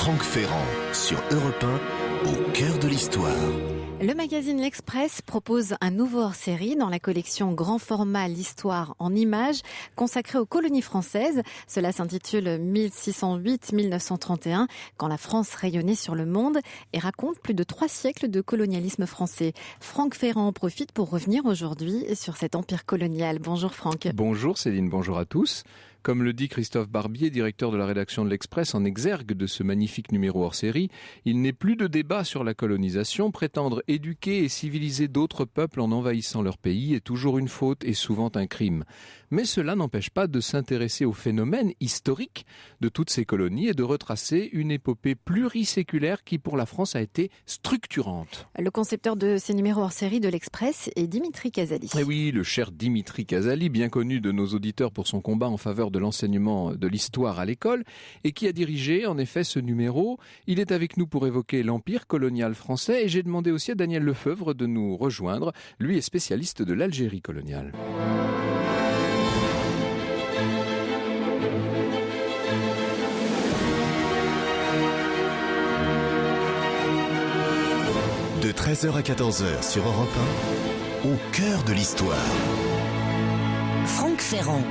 Franck Ferrand sur Europe 1, au cœur de l'histoire. Le magazine L'Express propose un nouveau hors-série dans la collection Grand Format l'Histoire en images consacrée aux colonies françaises. Cela s'intitule 1608-1931, quand la France rayonnait sur le monde, et raconte plus de 3 siècles de colonialisme français. Franck Ferrand en profite pour revenir aujourd'hui sur cet empire colonial. Bonjour Franck. Bonjour Céline, bonjour à tous. Comme le dit Christophe Barbier, directeur de la rédaction de l'Express, en exergue de ce magnifique numéro hors-série, il n'est plus de débat sur la colonisation. Prétendre éduquer et civiliser d'autres peuples en envahissant leur pays est toujours une faute et souvent un crime. Mais cela n'empêche pas de s'intéresser au phénomène historique de toutes ces colonies et de retracer une épopée pluriséculaire qui pour la France a été structurante. Le concepteur de ces numéros hors-série de l'Express est Dimitri Casali. Et oui, le cher Dimitri Casali, bien connu de nos auditeurs pour son combat en faveur de l'enseignement de l'histoire à l'école et qui a dirigé en effet ce numéro. Il est avec nous pour évoquer l'empire colonial français et j'ai demandé aussi à Daniel Lefebvre de nous rejoindre. Lui est spécialiste de l'Algérie coloniale. De 13h à 14h sur Europe 1, au cœur de l'histoire. Franck Ferrand.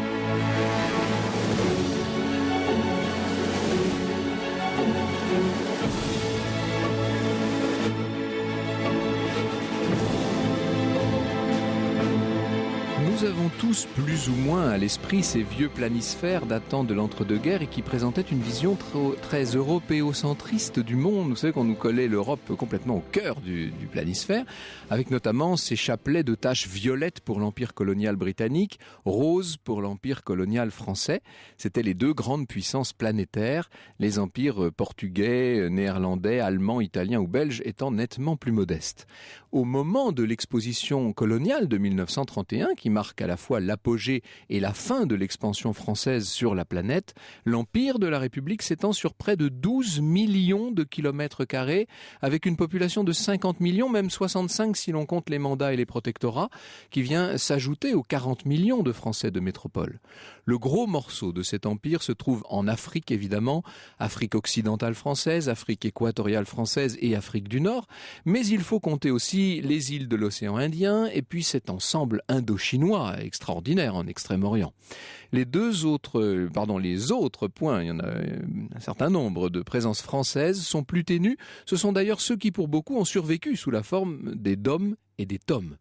Nous avons tous plus ou moins à l'esprit ces vieux planisphères datant de l'entre-deux-guerres et qui présentaient une vision très européocentriste du monde. Vous savez qu'on nous collait l'Europe complètement au cœur du planisphère, avec notamment ces chapelets de taches violettes pour l'empire colonial britannique, roses pour l'empire colonial français. C'étaient les deux grandes puissances planétaires, les empires portugais, néerlandais, allemands, italiens ou belges étant nettement plus modestes. Au moment de l'exposition coloniale de 1931, qui marque à la fois l'apogée et la fin de l'expansion française sur la planète, l'empire de la République s'étend sur près de 12 millions de kilomètres carrés, avec une population de 50 millions, même 65 si l'on compte les mandats et les protectorats, qui vient s'ajouter aux 40 millions de Français de métropole. Le gros morceau de cet empire se trouve en Afrique évidemment, Afrique occidentale française, Afrique équatoriale française et Afrique du Nord, mais il faut compter aussi les îles de l'océan Indien et puis cet ensemble indo-chinois extraordinaire en Extrême-Orient. Les autres points, il y en a un certain nombre de présences françaises, sont plus ténus. Ce sont d'ailleurs ceux qui pour beaucoup ont survécu sous la forme des DOM et des TOM.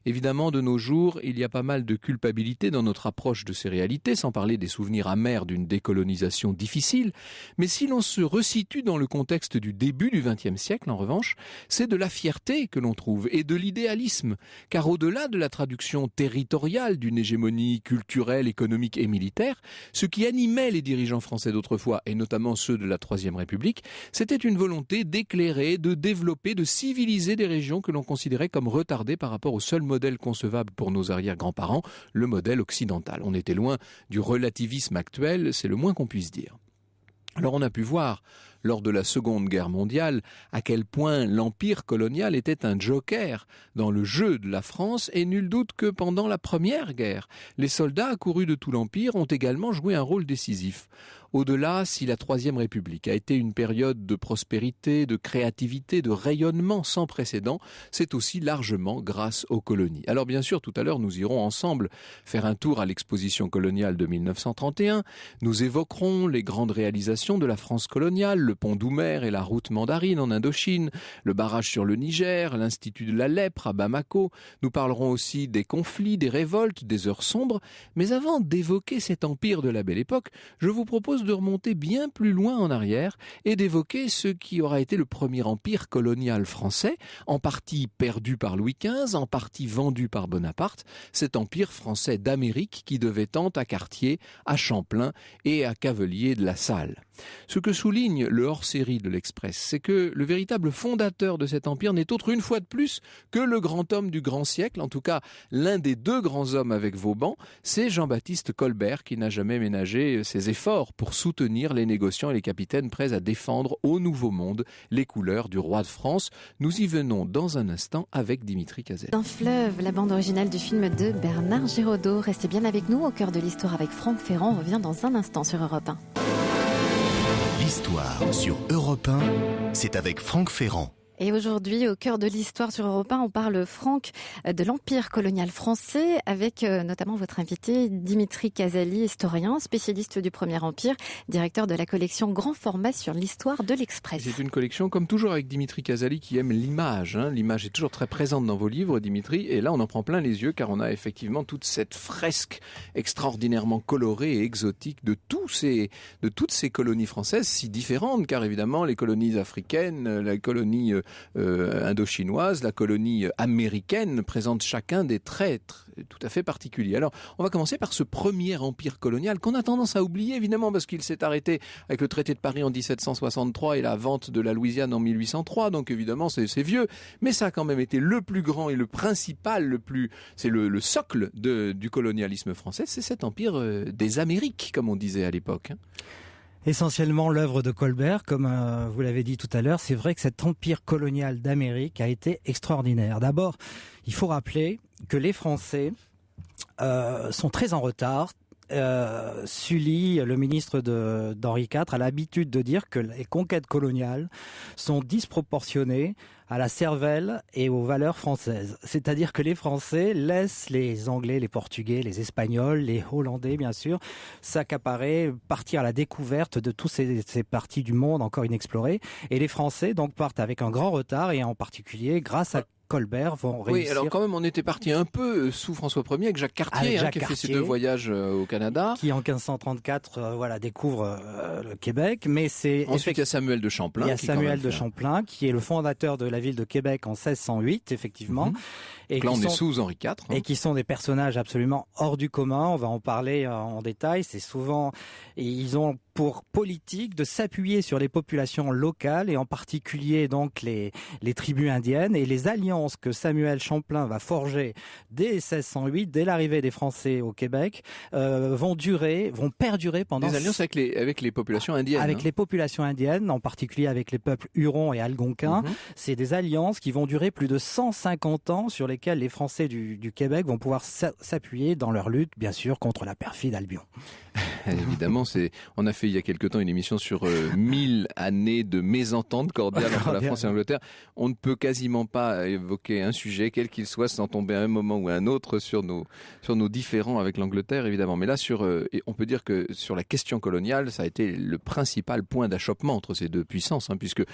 Évidemment, de nos jours, il y a pas mal de culpabilité dans notre approche de ces réalités, sans parler des souvenirs amers d'une décolonisation difficile. Mais si l'on se resitue dans le contexte du début du XXe siècle, en revanche, c'est de la fierté que l'on trouve et de l'idéalisme. Car au-delà de la traduction territoriale d'une hégémonie culturelle, économique et militaire, ce qui animait les dirigeants français d'autrefois, et notamment ceux de la Troisième République, c'était une volonté d'éclairer, de développer, de civiliser des régions que l'on considérait comme retardées par rapport au seul modèle concevable pour nos arrière-grands-parents, le modèle occidental. On était loin du relativisme actuel, c'est le moins qu'on puisse dire. Alors on a pu voir, lors de la Seconde Guerre mondiale, à quel point l'empire colonial était un joker dans le jeu de la France, et nul doute que pendant la Première Guerre, les soldats accourus de tout l'empire ont également joué un rôle décisif. Au-delà, si la Troisième République a été une période de prospérité, de créativité, de rayonnement sans précédent, c'est aussi largement grâce aux colonies. Alors bien sûr, tout à l'heure, nous irons ensemble faire un tour à l'exposition coloniale de 1931. Nous évoquerons les grandes réalisations de la France coloniale, le pont Doumer et la route mandarine en Indochine, le barrage sur le Niger, l'Institut de la lèpre à Bamako. Nous parlerons aussi des conflits, des révoltes, des heures sombres. Mais avant d'évoquer cet empire de la Belle Époque, je vous propose de remonter bien plus loin en arrière et d'évoquer ce qui aura été le premier empire colonial français, en partie perdu par Louis XV, en partie vendu par Bonaparte, cet empire français d'Amérique qui devait tant à Cartier, à Champlain et à Cavelier de la Salle. Ce que souligne le hors-série de l'Express, c'est que le véritable fondateur de cet empire n'est autre une fois de plus que le grand homme du grand siècle, en tout cas l'un des deux grands hommes avec Vauban, c'est Jean-Baptiste Colbert qui n'a jamais ménagé ses efforts pour soutenir les négociants et les capitaines prêts à défendre au Nouveau Monde les couleurs du roi de France. Nous y venons dans un instant avec Dimitri Casali. Un fleuve, la bande originale du film de Bernard Giraudot. Restez bien avec nous, au cœur de l'histoire avec Franck Ferrand. On revient dans un instant sur Europe 1. l'histoire sur Europe 1, c'est avec Franck Ferrand. Et aujourd'hui, au cœur de l'histoire sur Europe 1, on parle, Franck, de l'Empire colonial français avec notamment votre invité Dimitri Casali, historien, spécialiste du Premier Empire, directeur de la collection Grand Format sur l'histoire de l'Express. C'est une collection, comme toujours avec Dimitri Casali, qui aime l'image. L'image est toujours très présente dans vos livres, Dimitri, et là on en prend plein les yeux car on a effectivement toute cette fresque extraordinairement colorée et exotique de toutes ces colonies françaises si différentes, car évidemment les colonies africaines, la colonie indochinoise, la colonie américaine présentent chacun des traits tout à fait particuliers. Alors, on va commencer par ce premier empire colonial qu'on a tendance à oublier, évidemment, parce qu'il s'est arrêté avec le traité de Paris en 1763 et la vente de la Louisiane en 1803, donc évidemment, c'est vieux, mais ça a quand même été le plus grand et le principal, c'est le socle du colonialisme français, c'est cet empire des Amériques, comme on disait à l'époque. Essentiellement l'œuvre de Colbert, comme vous l'avez dit tout à l'heure. C'est vrai que cet empire colonial d'Amérique a été extraordinaire. D'abord, il faut rappeler que les Français sont très en retard. Sully, le ministre d'Henri IV, a l'habitude de dire que les conquêtes coloniales sont disproportionnées à la cervelle et aux valeurs françaises. C'est-à-dire que les Français laissent les Anglais, les Portugais, les Espagnols, les Hollandais, bien sûr, s'accaparer, partir à la découverte de toutes ces parties du monde encore inexplorées. Et les Français, donc, partent avec un grand retard, et en particulier, grâce à Colbert, vont réussir. Oui, alors quand même, on était parti un peu sous François Ier avec Jacques Cartier, qui a fait ses 2 voyages au Canada. Qui, en 1534, découvre le Québec. Mais ensuite, il y a Samuel de Champlain. Il y a Samuel de Champlain, qui est le fondateur de la ville de Québec en 1608, effectivement. Et là, on est sous Henri IV. Et qui sont des personnages absolument hors du commun. On va en parler en détail. C'est souvent... Ils ont pour politique de s'appuyer sur les populations locales, et en particulier donc les tribus indiennes, et les alliances que Samuel Champlain va forger dès 1608, dès l'arrivée des Français au Québec, vont perdurer pendant... Des alliances avec les populations indiennes. Avec les populations indiennes, en particulier avec les peuples Hurons et Algonquins. C'est des alliances qui vont durer plus de 150 ans, sur lesquelles les Français du Québec vont pouvoir s'appuyer dans leur lutte, bien sûr, contre la perfide Albion. Évidemment, on a fait il y a quelque temps une émission sur 1000 années de mésentente cordiale entre la France et l'Angleterre. On ne peut quasiment pas évoquer un sujet, quel qu'il soit, sans tomber à un moment ou à un autre sur nos différends avec l'Angleterre, évidemment. Mais là, on peut dire que sur la question coloniale, ça a été le principal point d'achoppement entre ces deux puissances, puisque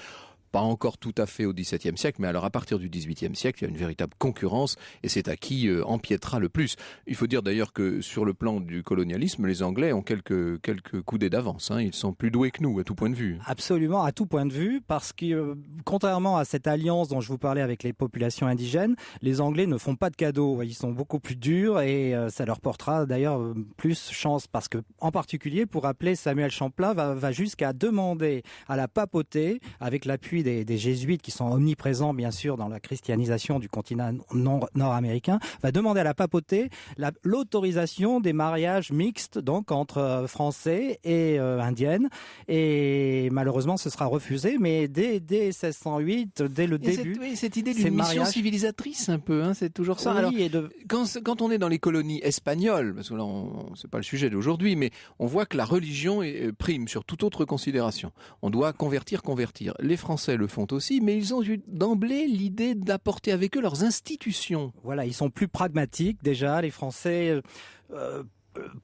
pas encore tout à fait au XVIIe siècle, mais alors à partir du XVIIIe siècle, il y a une véritable concurrence, et c'est à qui empiétera le plus. Il faut dire d'ailleurs que sur le plan du colonialisme, les Anglais ont quelques coudées d'avance. Ils sont plus doués que nous, à tout point de vue. Absolument, à tout point de vue, parce que contrairement à cette alliance dont je vous parlais avec les populations indigènes, les Anglais ne font pas de cadeaux. Ils sont beaucoup plus durs, et ça leur portera d'ailleurs plus chance, parce que, en particulier, pour rappeler, Samuel Champlain va jusqu'à demander à la papauté, avec l'appui des jésuites qui sont omniprésents, bien sûr, dans la christianisation du continent nord-américain, va demander à la papauté l'autorisation des mariages mixtes, donc entre Français et Indiennes. Et malheureusement, ce sera refusé, mais dès 1608, dès le début... Cette idée d'une mission civilisatrice, un peu, c'est toujours ça. Oui, alors, quand on est dans les colonies espagnoles, parce que là, c'est pas le sujet d'aujourd'hui, mais on voit que la religion prime sur toute autre considération. On doit convertir. Les Français le font aussi, mais ils ont eu d'emblée l'idée d'apporter avec eux leurs institutions. Voilà, ils sont plus pragmatiques déjà, les Français...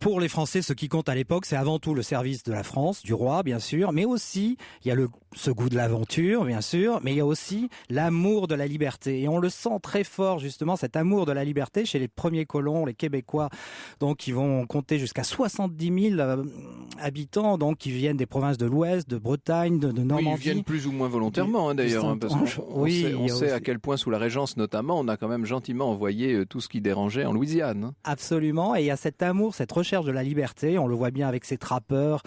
Pour les Français, ce qui compte à l'époque, c'est avant tout le service de la France, du roi, bien sûr, mais aussi, il y a ce goût de l'aventure, bien sûr, mais il y a aussi l'amour de la liberté. Et on le sent très fort, justement, cet amour de la liberté chez les premiers colons, les Québécois, donc qui vont compter jusqu'à 70 000 habitants, donc qui viennent des provinces de l'Ouest, de Bretagne, de Normandie. Oui, ils viennent plus ou moins volontairement, d'ailleurs, parce qu'on sait à quel point, sous la Régence notamment, on a quand même gentiment envoyé tout ce qui dérangeait en Louisiane. Absolument, et il y a cet amour, cette recherche de la liberté, on le voit bien avec ces trappeurs,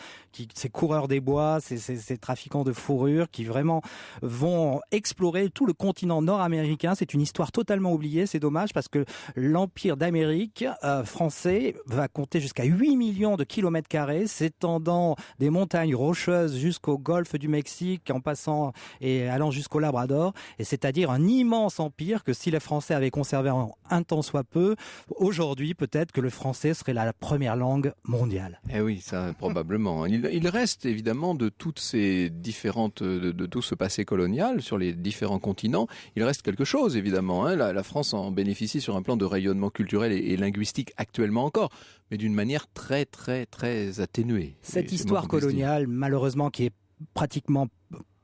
ces coureurs des bois, ces trafiquants de fourrure qui vraiment vont explorer tout le continent nord-américain. C'est une histoire totalement oubliée, c'est dommage, parce que l'Empire d'Amérique français va compter jusqu'à 8 millions de kilomètres carrés, s'étendant des montagnes rocheuses jusqu'au golfe du Mexique, en passant et allant jusqu'au Labrador, et c'est-à-dire un immense empire que si les Français avaient conservé un temps soit peu, aujourd'hui peut-être que le français serait la première langue mondiale. Eh oui, ça probablement. Il reste évidemment de toutes ces différentes, de tout ce passé colonial sur les différents continents, il reste quelque chose évidemment. Hein. La France en bénéficie sur un plan de rayonnement culturel et linguistique actuellement encore, mais d'une manière très très très atténuée. Cette histoire coloniale, malheureusement, qui est pratiquement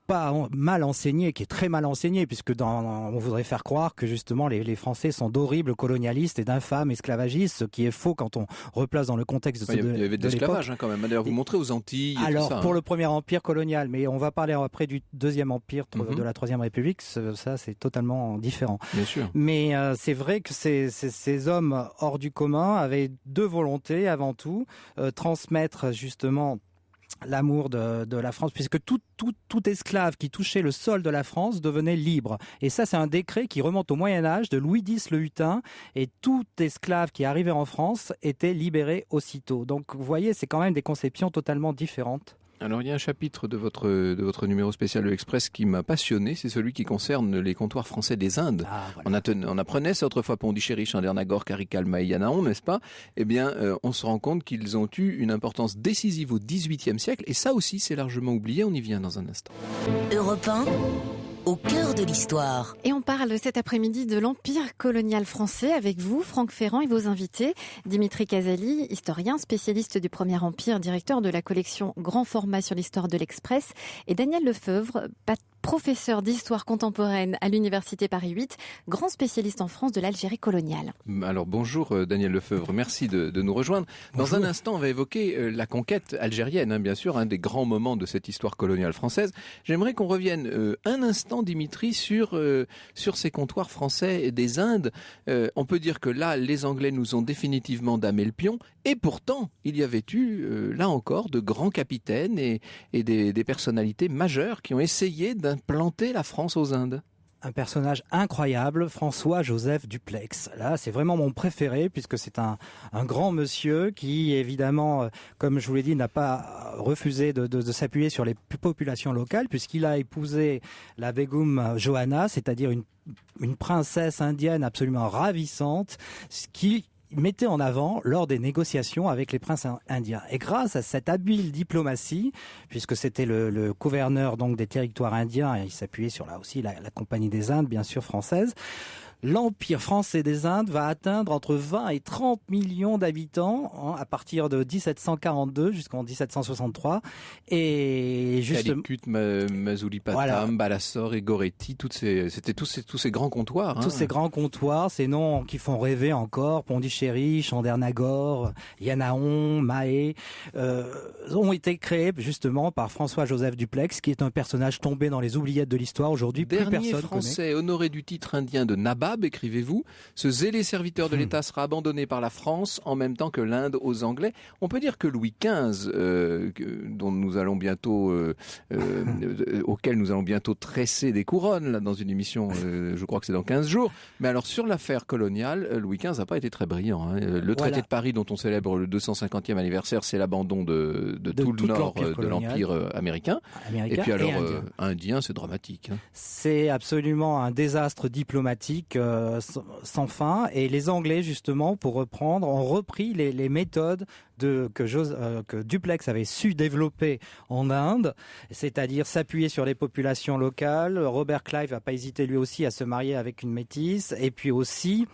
pas mal enseignée, qui est très mal enseignée, puisque on voudrait faire croire que justement les Français sont d'horribles colonialistes et d'infâmes esclavagistes, ce qui est faux quand on replace dans le contexte de l'époque. Il y avait de l'esclavage quand même. D'ailleurs, vous montrez aux Antilles. Alors, tout ça, pour le premier empire colonial, mais on va parler après du deuxième empire de la Troisième République, ça c'est totalement différent. Bien sûr. Mais c'est vrai que ces hommes hors du commun avaient deux volontés avant tout, transmettre justement l'amour de la France, puisque tout esclave qui touchait le sol de la France devenait libre. Et ça, c'est un décret qui remonte au Moyen-Âge de Louis X le Hutin, et tout esclave qui arrivait en France était libéré aussitôt. Donc, vous voyez, c'est quand même des conceptions totalement différentes. Alors, il y a un chapitre de votre numéro spécial de l'Express qui m'a passionné, c'est celui qui concerne les comptoirs français des Indes. Voilà. On apprenait ça autrefois Pondichéry, Chandernagore, Karikal, Mahayanaon, n'est-ce pas? Eh bien, on se rend compte qu'ils ont eu une importance décisive au XVIIIe siècle, et ça aussi, c'est largement oublié. On y vient dans un instant. Europe 1, au cœur de l'histoire. Et on parle cet après-midi de l'Empire colonial français avec vous, Franck Ferrand, et vos invités. Dimitri Casali, historien, spécialiste du Premier Empire, directeur de la collection Grand Format sur l'histoire de l'Express, et Daniel Lefebvre, professeur d'histoire contemporaine à l'Université Paris 8, grand spécialiste en France de l'Algérie coloniale. Alors bonjour Daniel Lefebvre, merci de nous rejoindre. Dans un instant, on va évoquer la conquête algérienne, bien sûr, un des grands moments de cette histoire coloniale française. J'aimerais qu'on revienne un instant, Dimitri, sur ces comptoirs français des Indes. On peut dire que là, les Anglais nous ont définitivement damé le pion, et pourtant, il y avait eu, là encore, de grands capitaines et des personnalités majeures qui ont essayé d'implanter la France aux Indes. Un personnage incroyable, François-Joseph Dupleix. Là, c'est vraiment mon préféré, puisque c'est un grand monsieur qui, évidemment, comme je vous l'ai dit, n'a pas refusé de s'appuyer sur les populations locales, puisqu'il a épousé la Begum Johanna, c'est-à-dire une princesse indienne absolument ravissante, qui mettait en avant lors des négociations avec les princes indiens. Et grâce à cette habile diplomatie, puisque c'était le gouverneur donc des territoires indiens, et il s'appuyait sur là aussi la Compagnie des Indes, bien sûr française, l'Empire français des Indes va atteindre entre 20 et 30 millions d'habitants à partir de 1742 jusqu'en 1763. Et justement, Calicut, Masulipatam, voilà. Balasore et Goretti, c'était tous ces grands comptoirs. Tous ces grands comptoirs, ces noms qui font rêver encore, Pondichéry, Chandernagore, Yanaon, Mahé, ont été créés justement par François-Joseph Dupleix, qui est un personnage tombé dans les oubliettes de l'histoire. Aujourd'hui, plus personne Dernier Français honoré du titre indien de Nabab, écrivez-vous, ce zélé serviteur de l'État sera abandonné par la France en même temps que l'Inde aux Anglais. On peut dire que Louis XV, dont nous allons bientôt, auquel nous allons bientôt tresser des couronnes là, dans une émission, je crois que c'est dans 15 jours. Mais alors sur l'affaire coloniale, Louis XV n'a pas été très brillant. Hein. Le traité de Paris dont on célèbre le 250e anniversaire, c'est l'abandon de tout le nord de l'Empire américain. Et puis alors, indien, c'est dramatique. Hein. C'est absolument un désastre diplomatique sans fin, et les Anglais justement, pour reprendre, ont repris les méthodes que Dupleix avait su développer en Inde, c'est-à-dire s'appuyer sur les populations locales. Robert Clive n'a pas hésité lui aussi à se marier avec une métisse, et puis aussi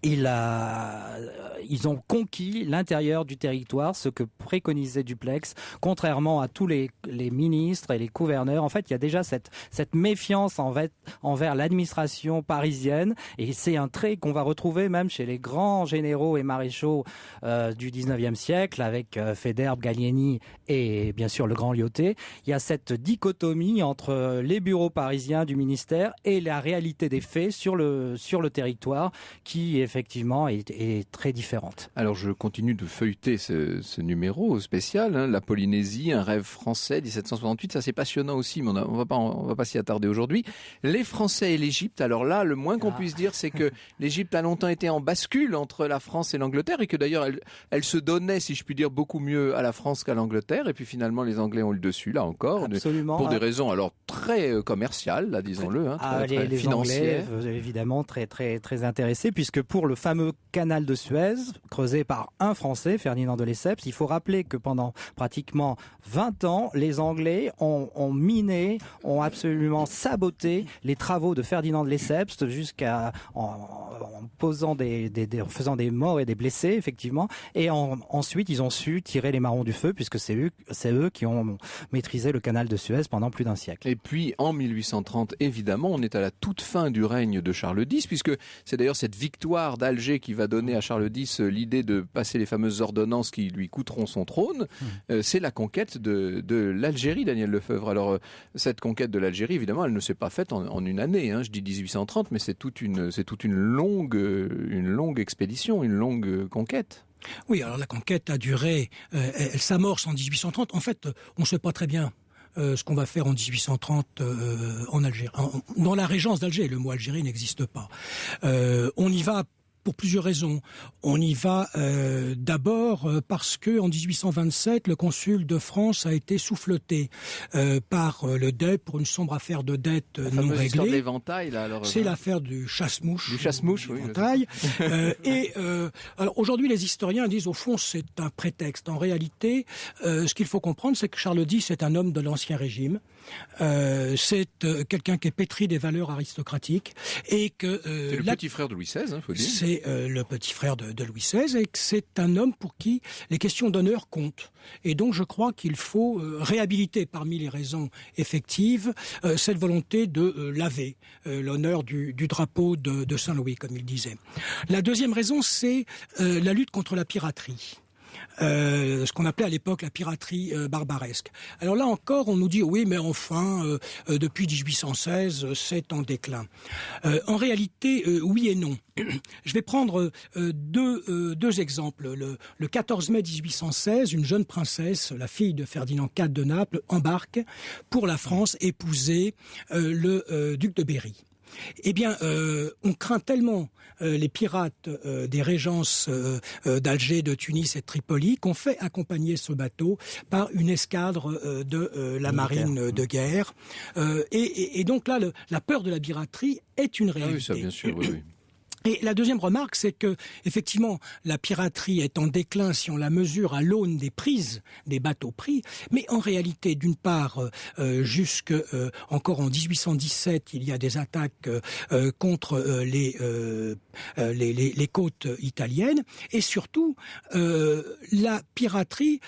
ils ont conquis l'intérieur du territoire, ce que préconisait Dupleix, contrairement à tous les ministres et les gouverneurs. En fait, il y a déjà cette méfiance envers l'administration parisienne, et c'est un trait qu'on va retrouver même chez les grands généraux et maréchaux du 19e siècle, avec Faidherbe, Gallieni et bien sûr le Grand Lyautey. Il y a cette dichotomie entre les bureaux parisiens du ministère et la réalité des faits sur le territoire, qui effectivement est très différente. Alors je continue de feuilleter ce numéro spécial, hein, la Polynésie, un rêve français, 1768, ça c'est passionnant aussi, mais on va pas s'y attarder aujourd'hui. Les Français et l'Égypte, alors là, le moins qu'on puisse dire, c'est que l'Égypte a longtemps été en bascule entre la France et l'Angleterre, et que d'ailleurs elle se donnait, si je puis dire, beaucoup mieux à la France qu'à l'Angleterre, et puis finalement les Anglais ont le dessus, là encore, pour des raisons alors très commerciales, là, disons-le, hein, les financières. Anglais, évidemment, très, très, très intéressés, puisque pour le fameux canal de Suez, creusé par un Français, Ferdinand de Lesseps. Il faut rappeler que pendant pratiquement 20 ans, les Anglais ont miné, ont absolument saboté les travaux de Ferdinand de Lesseps jusqu'à en faisant des morts et des blessés, effectivement. Et ensuite, ils ont su tirer les marrons du feu, puisque c'est eux qui ont maîtrisé le canal de Suez pendant plus d'un siècle. Et puis, en 1830, évidemment, on est à la toute fin du règne de Charles X, puisque c'est d'ailleurs cette victoire d'Alger qui va donner à Charles X l'idée de passer les fameuses ordonnances qui lui coûteront son trône. C'est la conquête de l'Algérie, Daniel Lefebvre. Alors, cette conquête de l'Algérie, évidemment, elle ne s'est pas faite en une année. Je dis 1830, mais c'est toute une longue expédition, une longue conquête. Oui, alors la conquête a duré, elle s'amorce en 1830. En fait, on ne sait pas très bien ce qu'on va faire en 1830 en Algérie. Dans la régence d'Alger, le mot Algérie n'existe pas. On y va pour plusieurs raisons. On y va d'abord parce que en 1827, le consul de France a été souffleté par le DEP pour une sombre affaire de dette non réglée. L'histoire de l'éventail, là, alors. C'est l'affaire du chasse-mouche. Du chasse-mouche, oui. Alors aujourd'hui, les historiens disent au fond c'est un prétexte. En réalité, ce qu'il faut comprendre, c'est que Charles X est un homme de l'Ancien Régime. C'est quelqu'un qui est pétri des valeurs aristocratiques et que c'est le petit frère de Louis XVI, faut dire. C'est le petit frère de Louis XVI et que c'est un homme pour qui les questions d'honneur comptent. Et donc je crois qu'il faut réhabiliter parmi les raisons effectives cette volonté de laver l'honneur du drapeau de Saint-Louis, comme il disait. La deuxième raison, c'est la lutte contre la piraterie. Ce qu'on appelait à l'époque la piraterie barbaresque. Alors là encore, on nous dit oui, mais enfin, depuis 1816, c'est en déclin. En réalité, oui et non. Je vais prendre deux exemples. Le 14 mai 1816, une jeune princesse, la fille de Ferdinand IV de Naples, embarque pour la France épouser le duc de Berry. Eh bien, on craint tellement les pirates des régences d'Alger, de Tunis et de Tripoli qu'on fait accompagner ce bateau par une escadre de la marine de guerre. Et donc là, la peur de la piraterie est une réalité. Ah oui, ça, bien sûr, oui. Et la deuxième remarque, c'est que effectivement, la piraterie est en déclin si on la mesure à l'aune des prises, des bateaux pris. Mais en réalité, d'une part, jusque encore en 1817, il y a des attaques contre les côtes italiennes. Et surtout, la piraterie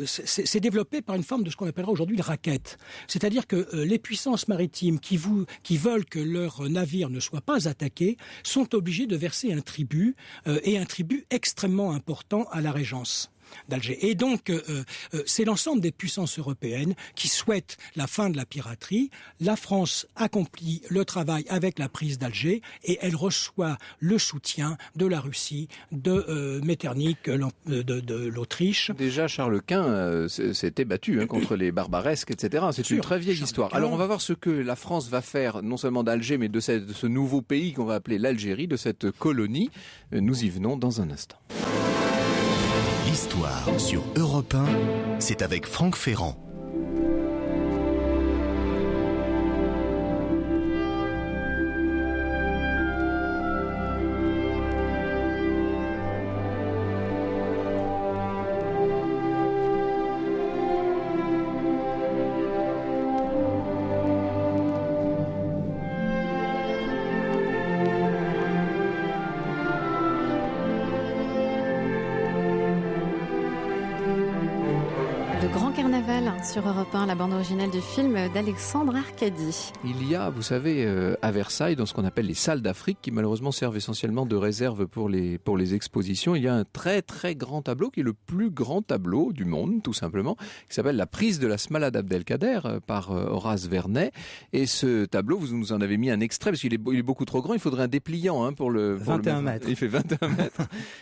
s'est développée par une forme de ce qu'on appellera aujourd'hui le racket. C'est-à-dire que les puissances maritimes qui veulent que leurs navires ne soient pas attaqués sont obligés de verser un tribut et un tribut extrêmement important à la régence d'Alger. Et donc, c'est l'ensemble des puissances européennes qui souhaitent la fin de la piraterie. La France accomplit le travail avec la prise d'Alger et elle reçoit le soutien de la Russie, de Metternich, de l'Autriche. Déjà, Charles Quint s'était battu contre les barbaresques, etc. C'est une très vieille histoire. Alors, on va voir ce que la France va faire, non seulement d'Alger, mais de ce nouveau pays qu'on va appeler l'Algérie, de cette colonie. Nous y venons dans un instant. L'histoire sur Europe 1, c'est avec Franck Ferrand. Sur Europe 1, la bande originale du film d'Alexandre Arcadi. Il y a, vous savez, à Versailles, dans ce qu'on appelle les salles d'Afrique, qui malheureusement servent essentiellement de réserve pour les expositions, il y a un très très grand tableau, qui est le plus grand tableau du monde, tout simplement, qui s'appelle La prise de la Smala d'Abdelkader, par Horace Vernet. Et ce tableau, vous nous en avez mis un extrait, parce qu'il est beaucoup trop grand, il faudrait un dépliant pour le... 21 mètres. Il fait 21 mètres.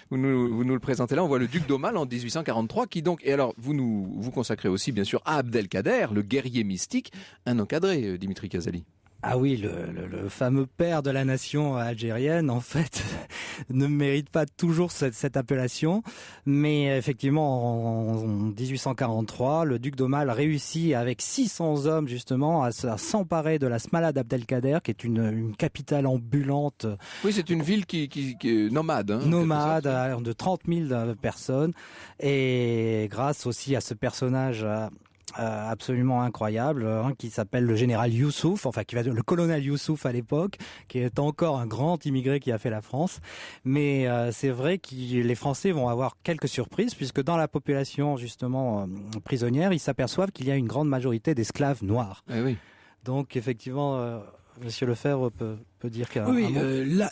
vous nous le présentez là, on voit le duc d'Aumale en 1843, qui donc... Et alors, vous consacrez aussi, bien sûr, à Abdelkader, le guerrier mystique, un encadré, Dimitri Casali. Ah oui, le fameux père de la nation algérienne, en fait, ne mérite pas toujours cette appellation. Mais effectivement, en 1843, le duc d'Aumale réussit avec 600 hommes, justement, à s'emparer de la Smala d'Abdelkader, qui est une capitale ambulante. Oui, c'est une ville qui est nomade. Hein, nomade, de 30 000 personnes. Et grâce aussi à ce personnage absolument incroyable, qui s'appelle le général Youssouf, enfin qui va le colonel Youssouf à l'époque, qui est encore un grand immigré qui a fait la France. Mais c'est vrai que les Français vont avoir quelques surprises, puisque dans la population justement prisonnière, ils s'aperçoivent qu'il y a une grande majorité d'esclaves noirs. Eh oui. Donc effectivement, Monsieur Lefebvre peut dire qu'un oui, mot.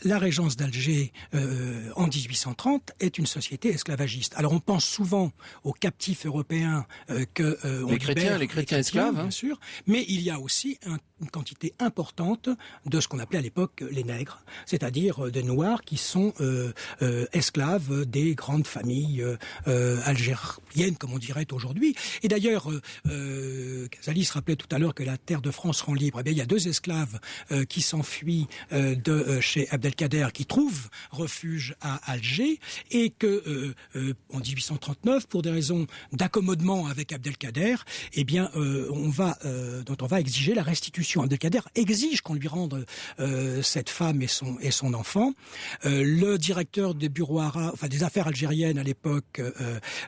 La régence d'Alger en 1830 est une société esclavagiste. Alors on pense souvent aux captifs européens les chrétiens esclaves, bien sûr, mais il y a aussi une quantité importante de ce qu'on appelait à l'époque les nègres, c'est-à-dire des noirs qui sont esclaves des grandes familles algériennes, comme on dirait aujourd'hui. Et d'ailleurs, Casali se rappelait tout à l'heure que la terre de France rend libre. Eh bien, il y a 2 esclaves qui s'enfuient de chez Abdelkader, qui trouvent refuge à Alger, et que en 1839, pour des raisons d'accommodement avec Abdelkader, eh bien, on va exiger la restitution. Abdelkader exige qu'on lui rende cette femme et son enfant. Le directeur des bureaux arabes, enfin des affaires algériennes à l'époque,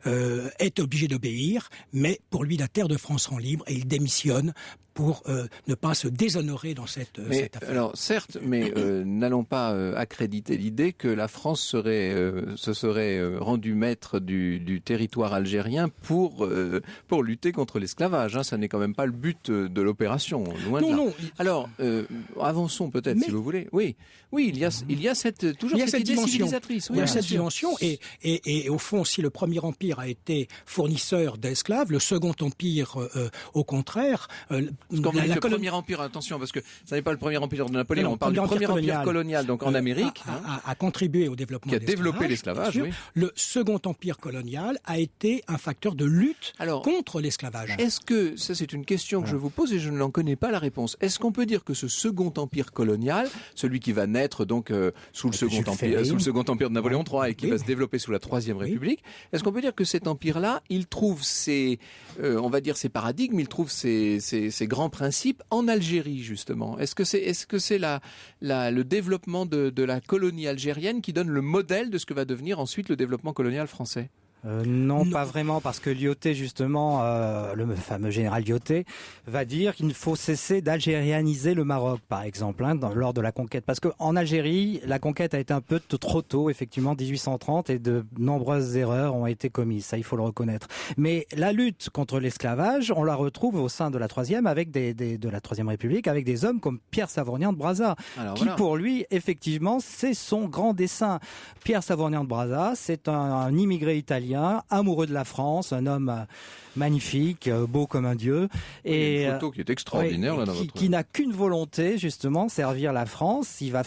est obligé d'obéir, mais pour lui, la terre de France rend libre et il démissionne pour ne pas se déshonorer dans cette affaire. Alors certes, mais n'allons pas accréditer l'idée que la France se serait rendue maître du territoire algérien pour lutter contre l'esclavage. Hein. Ça n'est quand même pas le but de l'opération, loin de là. Non. Alors avançons peut-être, si vous voulez. Oui, il y a cette idée civilisatrice. Il y a cette dimension, et au fond, si le Premier Empire a été fournisseur d'esclaves, le Second Empire, au contraire. Le Premier Empire, attention, parce que ça n'est pas le Premier Empire de Napoléon, on parle du Premier Empire colonial, donc en Amérique. A contribué au développement de l'esclavage. Qui a développé l'esclavage, oui. Le Second Empire colonial a été un facteur de lutte contre l'esclavage. Est-ce que, ça c'est une question que je vous pose et je n'en connais pas la réponse, est-ce qu'on peut dire que ce Second Empire colonial, celui qui va naître donc sous le Second Empire de Napoléon III et qui va se développer sous la Troisième République, est-ce qu'on peut dire que cet empire-là, il trouve ses paradigmes, il trouve ses grands principes en Algérie, justement? Est-ce que c'est le développement de la colonie algérienne qui donne le modèle de ce que va devenir ensuite le développement colonial français? Non, pas vraiment, parce que Lyautey, justement, le fameux général Lyautey, va dire qu'il faut cesser d'algérianiser le Maroc, par exemple, lors de la conquête. Parce qu'en Algérie, la conquête a été un peu trop tôt, effectivement, 1830, et de nombreuses erreurs ont été commises, ça il faut le reconnaître. Mais la lutte contre l'esclavage, on la retrouve au sein de la Troisième, de la Troisième République, avec des hommes comme Pierre Savorgnan de Brazza, pour lui, effectivement, c'est son grand dessein. Pierre Savorgnan de Brazza, c'est un immigré italien, amoureux de la France, un homme magnifique, beau comme un dieu. Et une photo qui est extraordinaire là dans votre... qui n'a qu'une volonté, justement, servir la France. Il va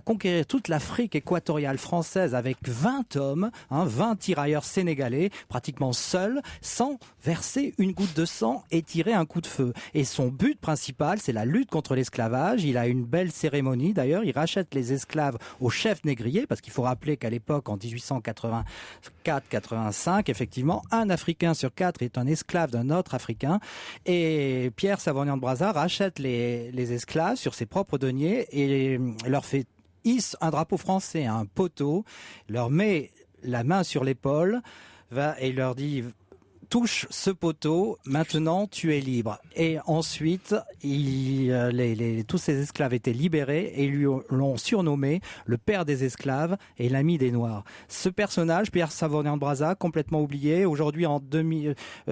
conquérir toute l'Afrique équatoriale française avec 20 hommes, 20 tirailleurs sénégalais, pratiquement seuls, sans verser une goutte de sang et tirer un coup de feu. Et son but principal, c'est la lutte contre l'esclavage. Il a une belle cérémonie, d'ailleurs. Il rachète les esclaves aux chefs négriers, parce qu'il faut rappeler qu'à l'époque, en 1884-85, effectivement, un Africain sur 4 est un esclave d'un autre Africain. Et Pierre Savorgnan de Brazza rachète les esclaves sur ses propres deniers et leur hisse un drapeau français, un poteau, leur met la main sur l'épaule et leur dit: touche ce poteau, maintenant tu es libre. Et ensuite, tous ces esclaves étaient libérés et l'ont surnommé le père des esclaves et l'ami des Noirs. Ce personnage, Pierre Savorgnan de Brazza, complètement oublié, aujourd'hui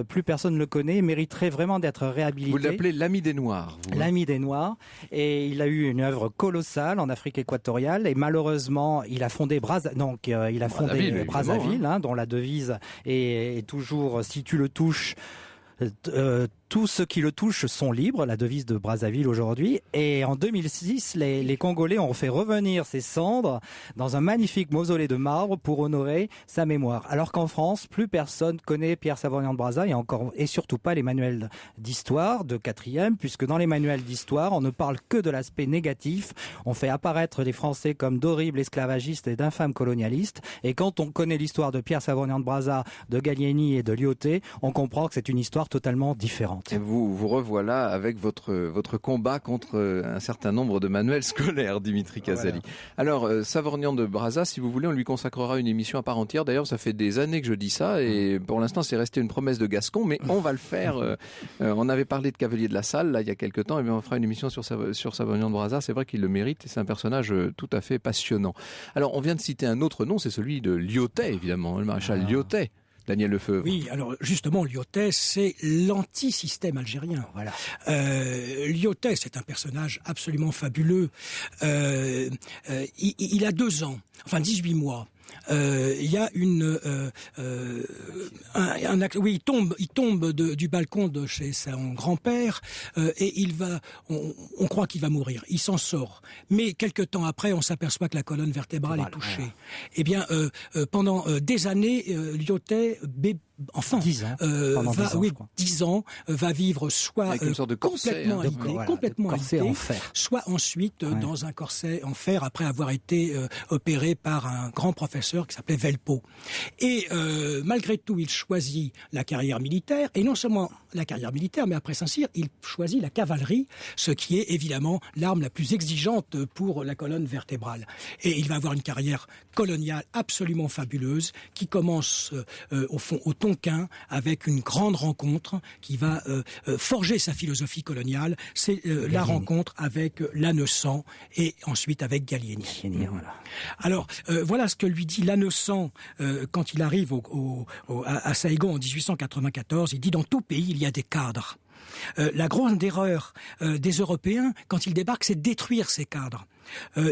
plus personne ne le connaît, mériterait vraiment d'être réhabilité. Vous l'appelez l'ami des Noirs. L'ami des Noirs. Et il a eu une œuvre colossale en Afrique équatoriale et malheureusement, il a fondé Brazzaville, dont la devise est toujours: si tu le touches, Tous ceux qui le touchent sont libres, la devise de Brazzaville aujourd'hui. Et en 2006, les Congolais ont fait revenir ses cendres dans un magnifique mausolée de marbre pour honorer sa mémoire. Alors qu'en France, plus personne connaît Pierre Savournian de Brazza et surtout pas les manuels d'histoire de 4e, puisque dans les manuels d'histoire, on ne parle que de l'aspect négatif. On fait apparaître les Français comme d'horribles esclavagistes et d'infâmes colonialistes. Et quand on connaît l'histoire de Pierre Savournian de Brazza, de Gallieni et de Lyautey, on comprend que c'est une histoire totalement différente. Et vous revoilà avec votre combat contre un certain nombre de manuels scolaires, Dimitri Casali. Voilà. Alors, Savournian de Brazza, si vous voulez, on lui consacrera une émission à part entière. D'ailleurs, ça fait des années que je dis ça et pour l'instant, c'est resté une promesse de Gascon, mais on va le faire. On avait parlé de Cavalier de la Salle, là, il y a quelques temps, et bien on fera une émission sur Savournian de Brazza. C'est vrai qu'il le mérite et c'est un personnage tout à fait passionnant. Alors, on vient de citer un autre nom, c'est celui de Lyautey, évidemment, le maréchal Lyautey. Daniel Lefebvre. Oui, alors justement, Lyautey, c'est l'anti-système algérien. Voilà. Lyautey, c'est un personnage absolument fabuleux. Il a 2 ans, enfin 18 mois. Il y a il tombe du balcon de chez son grand-père et on croit qu'il va mourir. Il s'en sort, mais quelque temps après, on s'aperçoit que la colonne vertébrale est touchée. Voilà. Eh bien, pendant des années, Lyautey, enfant, 10 ans, 10 ans, va vivre soit avec une sorte de corset, complètement alité, en fer, soit ensuite dans un corset en fer après avoir été opéré par un grand professeur qui s'appelait Velpeau. Et malgré tout, il choisit la carrière militaire, et non seulement la carrière militaire, mais après Saint-Cyr, il choisit la cavalerie, ce qui est évidemment l'arme la plus exigeante pour la colonne vertébrale. Et il va avoir une carrière coloniale absolument fabuleuse, qui commence au fond au Tonkin, avec une grande rencontre qui va forger sa philosophie coloniale. C'est la rencontre avec Lanessan et ensuite avec Gallieni. Voilà. Alors, voilà ce que lui dit Lanessan quand il arrive à Saigon en 1894. Il dit: dans tout pays, il y a des cadres. La grande erreur des Européens, quand ils débarquent, c'est de détruire ces cadres.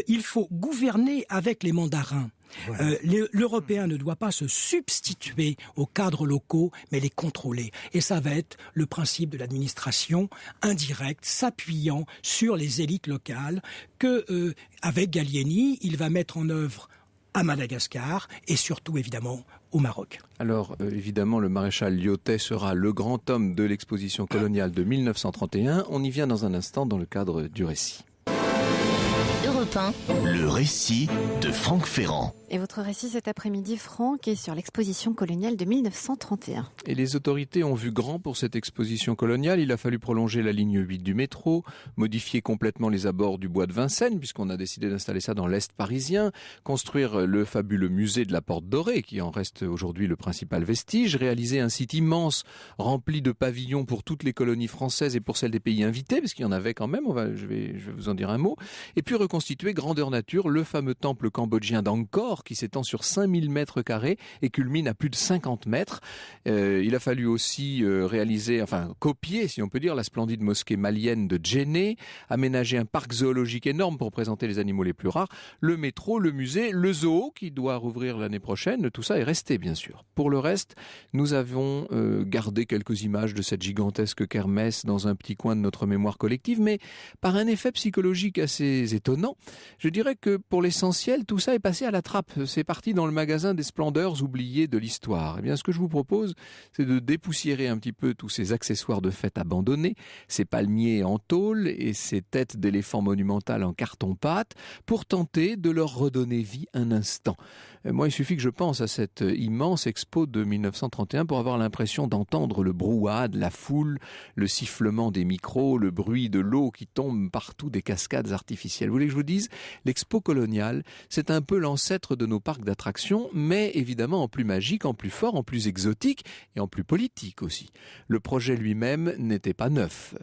Il faut gouverner avec les mandarins. Voilà. L'Européen ne doit pas se substituer aux cadres locaux, mais les contrôler. Et ça va être le principe de l'administration indirecte, s'appuyant sur les élites locales, que avec Gallieni, il va mettre en œuvre à Madagascar et surtout, évidemment, au Maroc. Alors, évidemment, le maréchal Lyautey sera le grand homme de l'exposition coloniale de 1931. On y vient dans un instant dans le cadre du récit. Europe 1. Le récit de Franck Ferrand. Et votre récit cet après-midi, Franck, est sur l'exposition coloniale de 1931. Et les autorités ont vu grand pour cette exposition coloniale. Il a fallu prolonger la ligne 8 du métro, modifier complètement les abords du bois de Vincennes, puisqu'on a décidé d'installer ça dans l'Est parisien, construire le fabuleux musée de la Porte Dorée, qui en reste aujourd'hui le principal vestige, réaliser un site immense rempli de pavillons pour toutes les colonies françaises et pour celles des pays invités, parce qu'il y en avait quand même, je vais vous en dire un mot, et puis reconstituer grandeur nature le fameux temple cambodgien d'Angkor, qui s'étend sur 5000 mètres carrés et culmine à plus de 50 mètres. Il a fallu aussi copier, si on peut dire, la splendide mosquée malienne de Djenné, aménager un parc zoologique énorme pour présenter les animaux les plus rares, le métro, le musée, le zoo qui doit rouvrir l'année prochaine. Tout ça est resté, bien sûr. Pour le reste, nous avons gardé quelques images de cette gigantesque kermesse dans un petit coin de notre mémoire collective, mais par un effet psychologique assez étonnant, je dirais que pour l'essentiel, tout ça est passé à la trappe. C'est parti dans le magasin des splendeurs oubliées de l'histoire. Eh bien, ce que je vous propose, c'est de dépoussiérer un petit peu tous ces accessoires de fête abandonnés, ces palmiers en tôle et ces têtes d'éléphants monumentales en carton-pâte, pour tenter de leur redonner vie un instant. Moi, il suffit que je pense à cette immense expo de 1931 pour avoir l'impression d'entendre le brouhaha de la foule, le sifflement des micros, le bruit de l'eau qui tombe partout des cascades artificielles. Vous voulez que je vous dise, l'expo coloniale, c'est un peu l'ancêtre de nos parcs d'attractions, mais évidemment en plus magique, en plus fort, en plus exotique et en plus politique aussi. Le projet lui-même n'était pas neuf.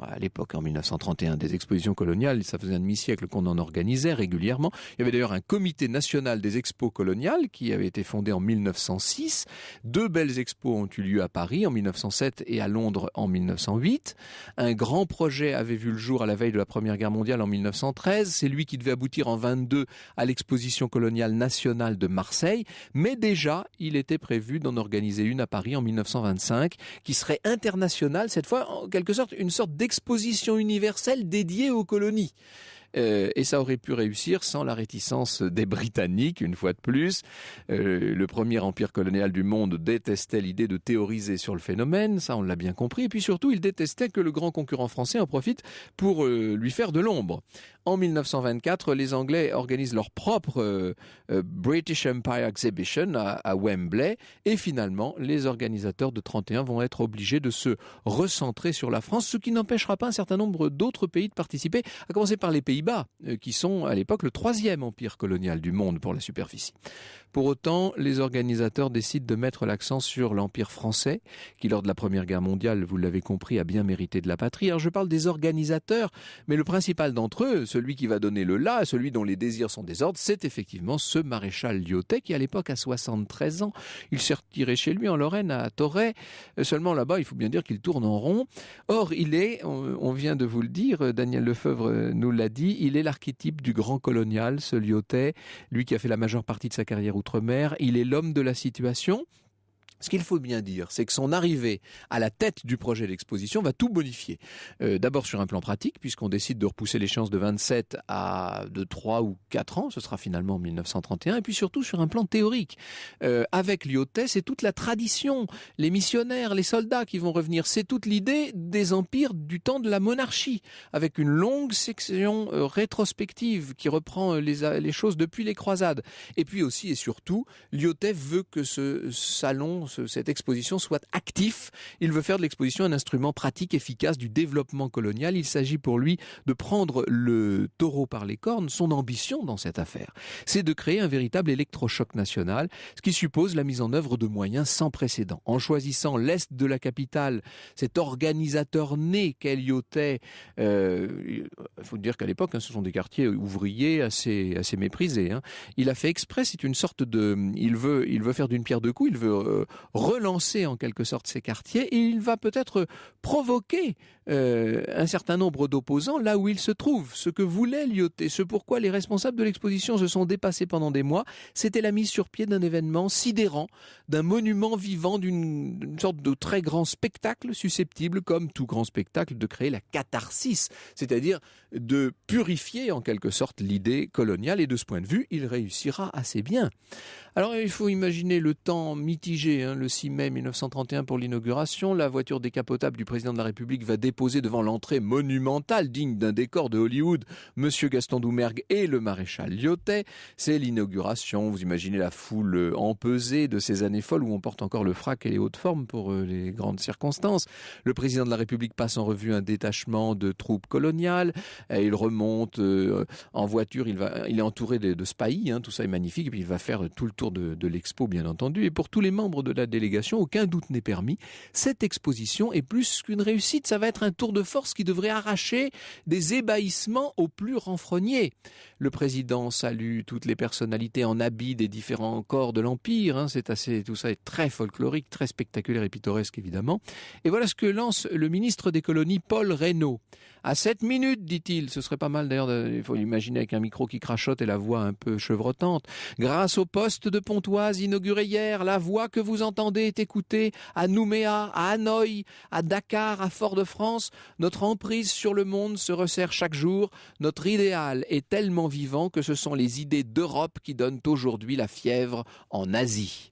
À l'époque, en 1931, des expositions coloniales, ça faisait un demi-siècle qu'on en organisait régulièrement. Il y avait d'ailleurs un comité national des expos coloniales qui avait été fondé en 1906. 2 belles expos ont eu lieu à Paris en 1907 et à Londres en 1908. Un grand projet avait vu le jour à la veille de la Première Guerre mondiale en 1913. C'est lui qui devait aboutir en 22 à l'exposition coloniale coloniale nationale de Marseille, mais déjà, il était prévu d'en organiser une à Paris en 1925, qui serait internationale, cette fois, en quelque sorte, une sorte d'exposition universelle dédiée aux colonies. Et ça aurait pu réussir sans la réticence des Britanniques, une fois de plus. Le premier empire colonial du monde détestait l'idée de théoriser sur le phénomène, ça on l'a bien compris, et puis surtout il détestait que le grand concurrent français en profite pour lui faire de l'ombre. En 1924, les Anglais organisent leur propre British Empire Exhibition à Wembley, et finalement les organisateurs de 31 vont être obligés de se recentrer sur la France, ce qui n'empêchera pas un certain nombre d'autres pays de participer, à commencer par les Pays-Bas, qui sont à l'époque le 3e empire colonial du monde pour la superficie. Pour autant, les organisateurs décident de mettre l'accent sur l'empire français, qui lors de la Première Guerre mondiale, vous l'avez compris, a bien mérité de la patrie. Alors je parle des organisateurs, mais le principal d'entre eux, celui qui va donner le là, celui dont les désirs sont désordres, c'est effectivement ce maréchal Lyautey qui à l'époque a 73 ans. Il s'est retiré chez lui en Lorraine à Torray. Seulement là-bas, il faut bien dire qu'il tourne en rond. Or, il est, on vient de vous le dire, Daniel Lefebvre nous l'a dit, il est l'archétype du grand colonial, ce Lyautey, lui qui a fait la majeure partie de sa carrière outre-mer. Il est l'homme de la situation. Ce qu'il faut bien dire, c'est que son arrivée à la tête du projet d'exposition va tout bonifier. D'abord sur un plan pratique, puisqu'on décide de repousser l'échéance de 27 à de 3 ou 4 ans, ce sera finalement en 1931, et puis surtout sur un plan théorique. Avec Lyautey, c'est toute la tradition, les missionnaires, les soldats qui vont revenir. C'est toute l'idée des empires du temps de la monarchie, avec une longue section rétrospective qui reprend les choses depuis les croisades. Et puis aussi et surtout, Lyautey veut que ce salon, cette exposition soit actif. Il veut faire de l'exposition un instrument pratique, efficace du développement colonial. Il s'agit pour lui de prendre le taureau par les cornes. Son ambition dans cette affaire, c'est de créer un véritable électrochoc national, ce qui suppose la mise en œuvre de moyens sans précédent. En choisissant l'est de la capitale, cet organisateur né qu'est Lyautey, il faut dire qu'à l'époque, ce sont des quartiers ouvriers assez méprisés. Il a fait exprès, c'est une sorte de... Il veut faire d'une pierre deux coups, il veut relancer en quelque sorte ces quartiers, et il va peut-être provoquer un certain nombre d'opposants là où il se trouve. Ce que voulait Lyautey, ce pourquoi les responsables de l'exposition se sont dépassés pendant des mois, c'était la mise sur pied d'un événement sidérant, d'un monument vivant, d'une sorte de très grand spectacle susceptible, comme tout grand spectacle, de créer la catharsis, c'est-à-dire de purifier en quelque sorte l'idée coloniale, et de ce point de vue, il réussira assez bien. Alors il faut imaginer le temps mitigé, le 6 mai 1931 pour l'inauguration, la voiture décapotable du président de la République va déposer devant l'entrée monumentale, digne d'un décor de Hollywood, Monsieur Gaston Doumergue et le maréchal Lyautey. C'est l'inauguration, vous imaginez la foule empesée de ces années folles où on porte encore le frac et les hautes formes pour les grandes circonstances. Le président de la République passe en revue un détachement de troupes coloniales, et il remonte en voiture, il est entouré de spahis, tout ça est magnifique, et puis il va faire tout le tour de l'expo bien entendu, et pour tous les membres de la délégation, aucun doute n'est permis, cette exposition est plus qu'une réussite, ça va être un tour de force qui devrait arracher des ébahissements aux plus renfrognés. Le président salue toutes les personnalités en habit des différents corps de l'Empire, tout ça est très folklorique, très spectaculaire et pittoresque évidemment, et voilà ce que lance le ministre des colonies Paul Reynaud. À 7 minutes, dit-il, ce serait pas mal d'ailleurs, il faut l'imaginer avec un micro qui crachote et la voix un peu chevrotante. Grâce au poste de Pontoise inauguré hier, la voix que vous entendez est écoutée à Nouméa, à Hanoï, à Dakar, à Fort-de-France. Notre emprise sur le monde se resserre chaque jour. Notre idéal est tellement vivant que ce sont les idées d'Europe qui donnent aujourd'hui la fièvre en Asie.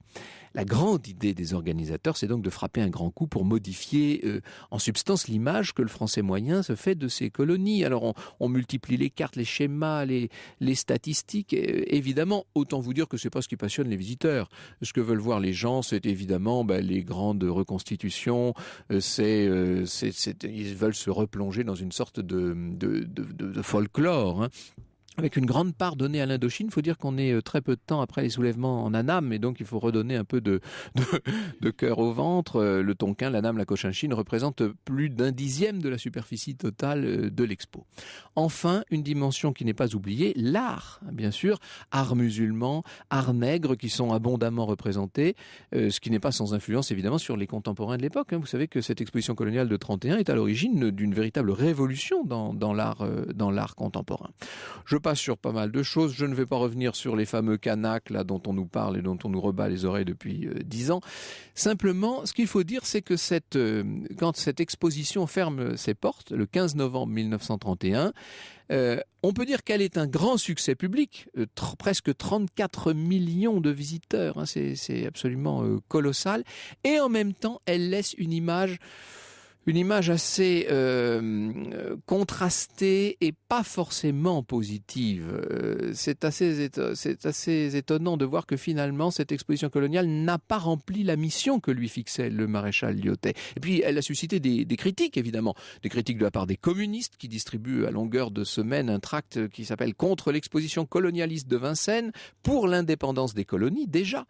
La grande idée des organisateurs, c'est donc de frapper un grand coup pour modifier en substance l'image que le français moyen se fait de ses colonies. Alors on multiplie les cartes, les schémas, les statistiques. Évidemment, autant vous dire que c'est pas ce qui passionne les visiteurs. Ce que veulent voir les gens, c'est évidemment les grandes reconstitutions. Ils veulent se replonger dans une sorte de folklore. Avec une grande part donnée à l'Indochine, il faut dire qu'on est très peu de temps après les soulèvements en Annam, et donc il faut redonner un peu de cœur au ventre. Le Tonkin, l'Annam, la Cochinchine représentent plus d'un dixième de la superficie totale de l'expo. Enfin, une dimension qui n'est pas oubliée, l'art, bien sûr, art musulman, art nègre qui sont abondamment représentés, ce qui n'est pas sans influence évidemment sur les contemporains de l'époque. Vous savez que cette exposition coloniale de 31 est à l'origine d'une véritable révolution dans l'art contemporain. Je passe sur pas mal de choses. Je ne vais pas revenir sur les fameux Kanaks là, dont on nous parle et dont on nous rebat les oreilles depuis 10 ans. Simplement, ce qu'il faut dire, c'est que quand cette exposition ferme ses portes, le 15 novembre 1931, on peut dire qu'elle est un grand succès public, presque 34 millions de visiteurs, hein, c'est absolument colossal, et en même temps, elle laisse une image assez contrastée et pas forcément positive. C'est assez étonnant de voir que finalement cette exposition coloniale n'a pas rempli la mission que lui fixait le maréchal Lyautey. Et puis elle a suscité des critiques évidemment, des critiques de la part des communistes qui distribuent à longueur de semaine un tract qui s'appelle Contre l'exposition colonialiste de Vincennes pour l'indépendance des colonies déjà.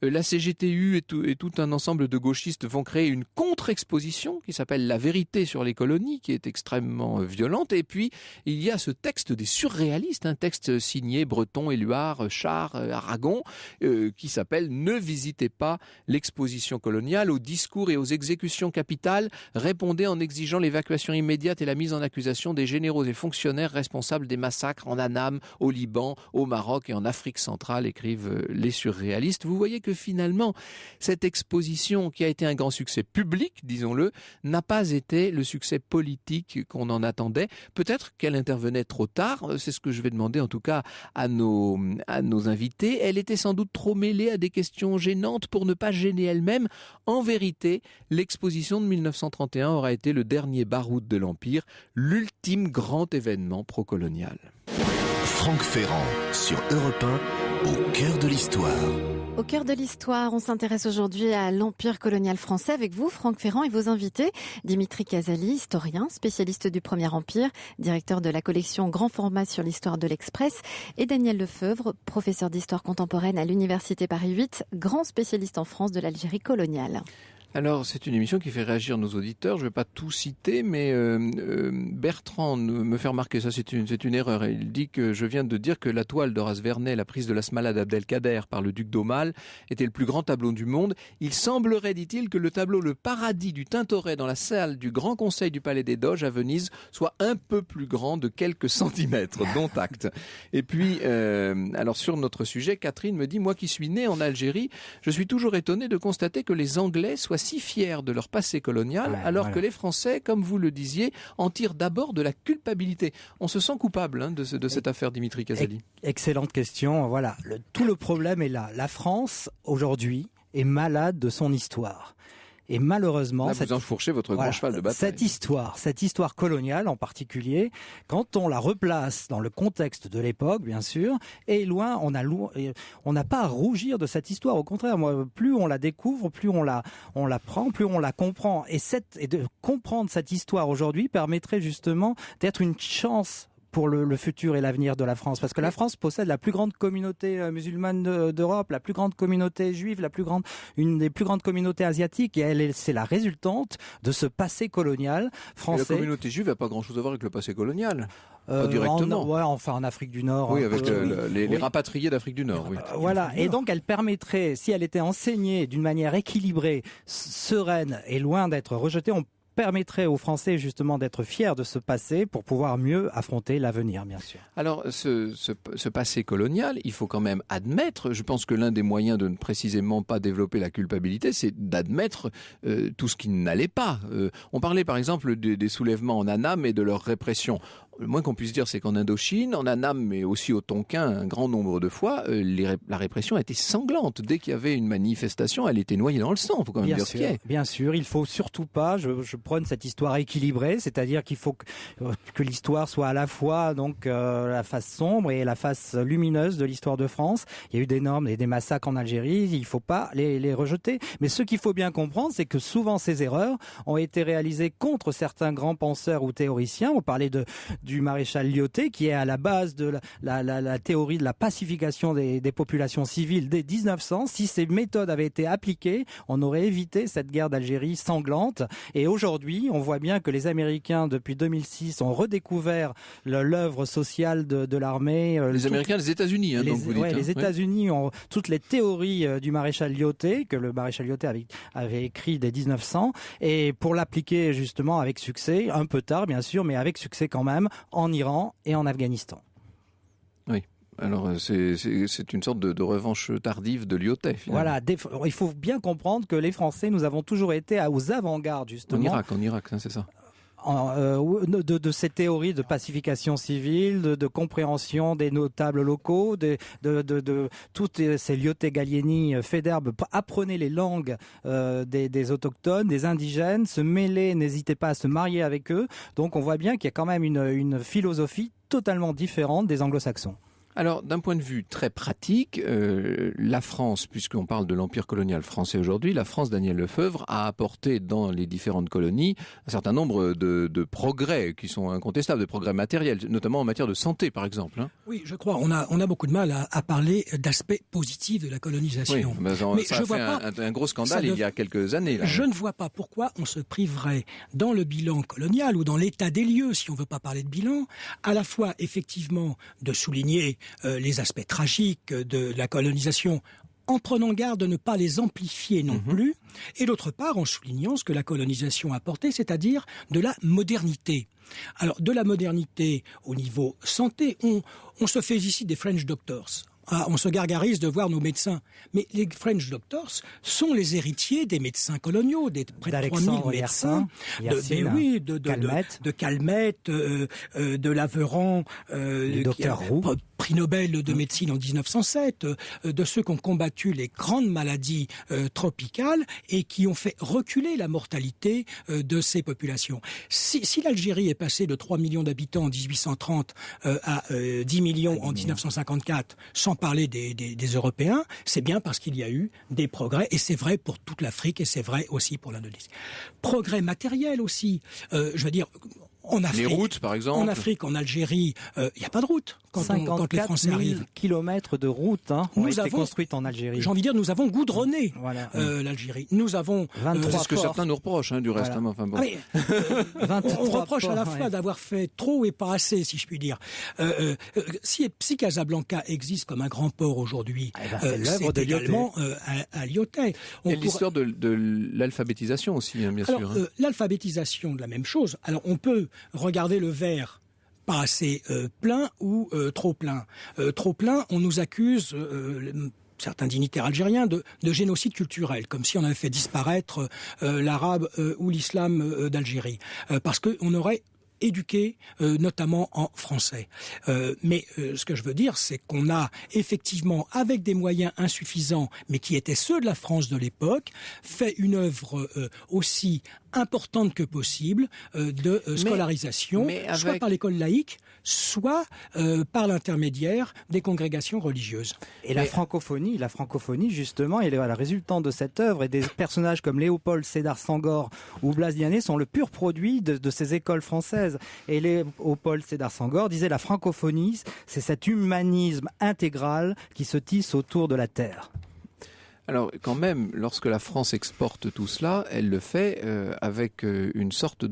La CGTU et tout un ensemble de gauchistes vont créer une contre-exposition qui s'appelle La vérité sur les colonies, qui est extrêmement violente. Et puis, il y a ce texte des surréalistes, un texte signé Breton, Éluard, Char, Aragon, qui s'appelle « Ne visitez pas l'exposition coloniale, aux discours et aux exécutions capitales, répondez en exigeant l'évacuation immédiate et la mise en accusation des généraux et fonctionnaires responsables des massacres en Annam, au Liban, au Maroc et en Afrique centrale », écrivent les surréalistes. Vous voyez que finalement, cette exposition, qui a été un grand succès public, disons-le, n'a pas été le succès politique qu'on en attendait. Peut-être qu'elle intervenait trop tard, c'est ce que je vais demander en tout cas à nos invités. Elle était sans doute trop mêlée à des questions gênantes pour ne pas gêner elle-même. En vérité, l'exposition de 1931 aura été le dernier baroud de l'Empire, l'ultime grand événement procolonial. Franck Ferrand sur Europe 1, au cœur de l'histoire. Au cœur de l'histoire, on s'intéresse aujourd'hui à l'Empire colonial français avec vous, Franck Ferrand, et vos invités. Dimitri Casali, historien, spécialiste du Premier Empire, directeur de la collection Grand Format sur l'histoire de l'Express, et Daniel Lefebvre, professeur d'histoire contemporaine à l'Université Paris 8, grand spécialiste en France de l'Algérie coloniale. Alors, c'est une émission qui fait réagir nos auditeurs. Je ne vais pas tout citer, mais Bertrand me fait remarquer, ça c'est une erreur. Il dit que je viens de dire que la toile d'Horace Vernet, la prise de la Smala d'Abdelkader par le duc d'Aumale, était le plus grand tableau du monde. Il semblerait, dit-il, que le tableau Le Paradis du Tintoret dans la salle du Grand Conseil du Palais des Doges à Venise soit un peu plus grand de quelques centimètres, dont acte. Et puis, alors sur notre sujet, Catherine me dit, moi qui suis née en Algérie, je suis toujours étonné de constater que les Anglais soient si fiers de leur passé colonial, alors que les Français, comme vous le disiez, en tirent d'abord de la culpabilité. On se sent coupable de cette affaire, Dimitri Casali. Excellente question. Voilà, tout le problème est là. La France, aujourd'hui, est malade de son histoire. Et malheureusement, là, vous enfourchez votre grand cheval de bataille. Cette histoire coloniale en particulier, quand on la replace dans le contexte de l'époque, bien sûr, est loin. On n'a pas à rougir de cette histoire. Au contraire, plus on la découvre, plus on la prend, plus on la comprend. Et de comprendre cette histoire aujourd'hui permettrait justement d'être une chance pour le futur et l'avenir de la France. Parce que la France possède la plus grande communauté musulmane d'Europe, la plus grande communauté juive, une des plus grandes communautés asiatiques, et c'est la résultante de ce passé colonial français. Et la communauté juive n'a pas grand-chose à voir avec le passé colonial. Pas directement. En Afrique du Nord. Oui, avec les rapatriés d'Afrique du Nord. Oui. Voilà, et donc elle permettrait, si elle était enseignée d'une manière équilibrée, sereine et loin d'être rejetée, on permettrait aux Français justement d'être fiers de ce passé pour pouvoir mieux affronter l'avenir, bien sûr. Alors, ce passé colonial, il faut quand même admettre, je pense que l'un des moyens de ne précisément pas développer la culpabilité, c'est d'admettre tout ce qui n'allait pas. On parlait par exemple des soulèvements en Annam et de leur répression. Le moins qu'on puisse dire, c'est qu'en Indochine, en Annam, mais aussi au Tonkin, un grand nombre de fois, la répression a été sanglante. Dès qu'il y avait une manifestation, elle était noyée dans le sang. Il faut quand même dire ce qu'il y a. Bien sûr, il faut surtout pas. Je prône cette histoire équilibrée, c'est-à-dire qu'il faut que l'histoire soit à la fois donc la face sombre et la face lumineuse de l'histoire de France. Il y a eu d'énormes et des massacres en Algérie. Il faut pas les rejeter. Mais ce qu'il faut bien comprendre, c'est que souvent ces erreurs ont été réalisées contre certains grands penseurs ou théoriciens. On parlait du maréchal Lyautey, qui est à la base de la théorie de la pacification des populations civiles dès 1900. Si ces méthodes avaient été appliquées, on aurait évité cette guerre d'Algérie sanglante. Et aujourd'hui, on voit bien que les Américains, depuis 2006, ont redécouvert l'œuvre sociale de l'armée. Les Américains, les États-Unis, donc vous dites. Les États-Unis ont toutes les théories du maréchal Lyautey, que le maréchal Lyautey avait écrit dès 1900, et pour l'appliquer justement avec succès, un peu tard bien sûr, mais avec succès quand même, en Iran et en Afghanistan. Oui. Alors, c'est une sorte de revanche tardive de Lyautey, finalement. Voilà, il faut bien comprendre que les Français, nous avons toujours été aux avant-gardes, justement. En Irak, hein, c'est ça. De ces théories de pacification civile, de compréhension des notables locaux, de toutes ces Lyautey Gallieni, Faidherbe, apprenez les langues des autochtones, des indigènes, se mêler, n'hésitez pas à se marier avec eux. Donc on voit bien qu'il y a quand même une philosophie totalement différente des anglo-saxons. Alors, d'un point de vue très pratique, la France, puisqu'on parle de l'empire colonial français aujourd'hui, la France, Daniel Lefebvre, a apporté dans les différentes colonies un certain nombre de progrès qui sont incontestables, de progrès matériels, notamment en matière de santé, par exemple. Hein. Oui, je crois. On a beaucoup de mal à parler d'aspects positifs de la colonisation. Oui, mais ça a fait un gros scandale il y a quelques années. Là. Je ne vois pas pourquoi on se priverait dans le bilan colonial ou dans l'état des lieux, si on ne veut pas parler de bilan, à la fois effectivement de souligner les aspects tragiques de la colonisation en prenant garde de ne pas les amplifier non plus, et d'autre part en soulignant ce que la colonisation a apporté, c'est-à-dire de la modernité. Alors, de la modernité au niveau santé, on se fait ici des French doctors. On se gargarise de voir nos médecins. Mais les French doctors sont les héritiers des médecins coloniaux, des près de 3000 médecins, de Calmette, de Laveran, docteur Roux, prix Nobel de médecine en 1907, de ceux qui ont combattu les grandes maladies tropicales et qui ont fait reculer la mortalité de ces populations. Si l'Algérie est passée de 3 millions d'habitants en 1830 à 10 millions en 1954, sans parler des Européens, c'est bien parce qu'il y a eu des progrès, et c'est vrai pour toute l'Afrique, et c'est vrai aussi pour l'Indonésie. Progrès matériel aussi, je veux dire... En Afrique, les routes, par exemple. En Afrique, en Algérie, il n'y a pas de route quand les Français arrivent. 54 000 kilomètres de routes ont été construites en Algérie. J'ai envie de dire, nous avons goudronné l'Algérie. Nous avons 23 c'est ce que certains nous reprochent, du reste. Voilà. Enfin, bon. On reproche à la fois d'avoir fait trop et pas assez, si je puis dire. Si Casablanca existe comme un grand port aujourd'hui, c'est également à Lyautey. Et l'histoire de l'alphabétisation aussi, bien sûr. L'alphabétisation de la même chose. Alors, on peut regarder le verre pas assez plein ou trop plein. Trop plein, on nous accuse... certains dignitaires algériens de génocide culturel, comme si on avait fait disparaître l'arabe ou l'islam d'Algérie, parce qu'on aurait éduqué, notamment en français. Mais ce que je veux dire, c'est qu'on a effectivement, avec des moyens insuffisants, mais qui étaient ceux de la France de l'époque, fait une œuvre aussi importante que possible de scolarisation, soit par l'école laïque, soit par l'intermédiaire des congrégations religieuses. Et la francophonie justement, elle est la résultante de cette œuvre, et des personnages comme Léopold Sédar Senghor ou Blaise Diané sont le pur produit de ces écoles françaises. Et Léopold Sédar Senghor disait: la francophonie, c'est cet humanisme intégral qui se tisse autour de la terre. Alors, quand même, lorsque la France exporte tout cela, elle le fait avec une sorte